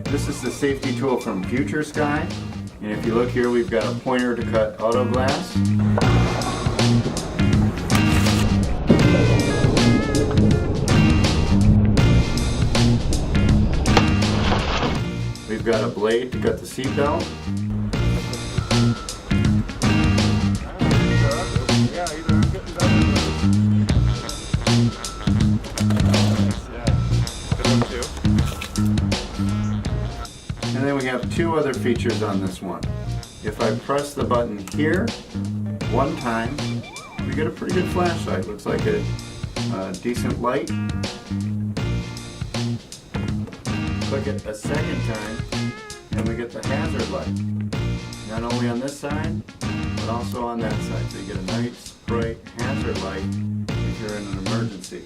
This is the safety tool from FutureSky, and if you look here, we've got a pointer to cut auto glass. We've got a blade to cut the seatbelt. And then we have two other features on this one. If I press the button here one time, we get a pretty good flashlight. Looks like a decent light. Click it a second time, and we get the hazard light. Not only on this side, but also on that side. So you get a nice, bright hazard light if you're in an emergency.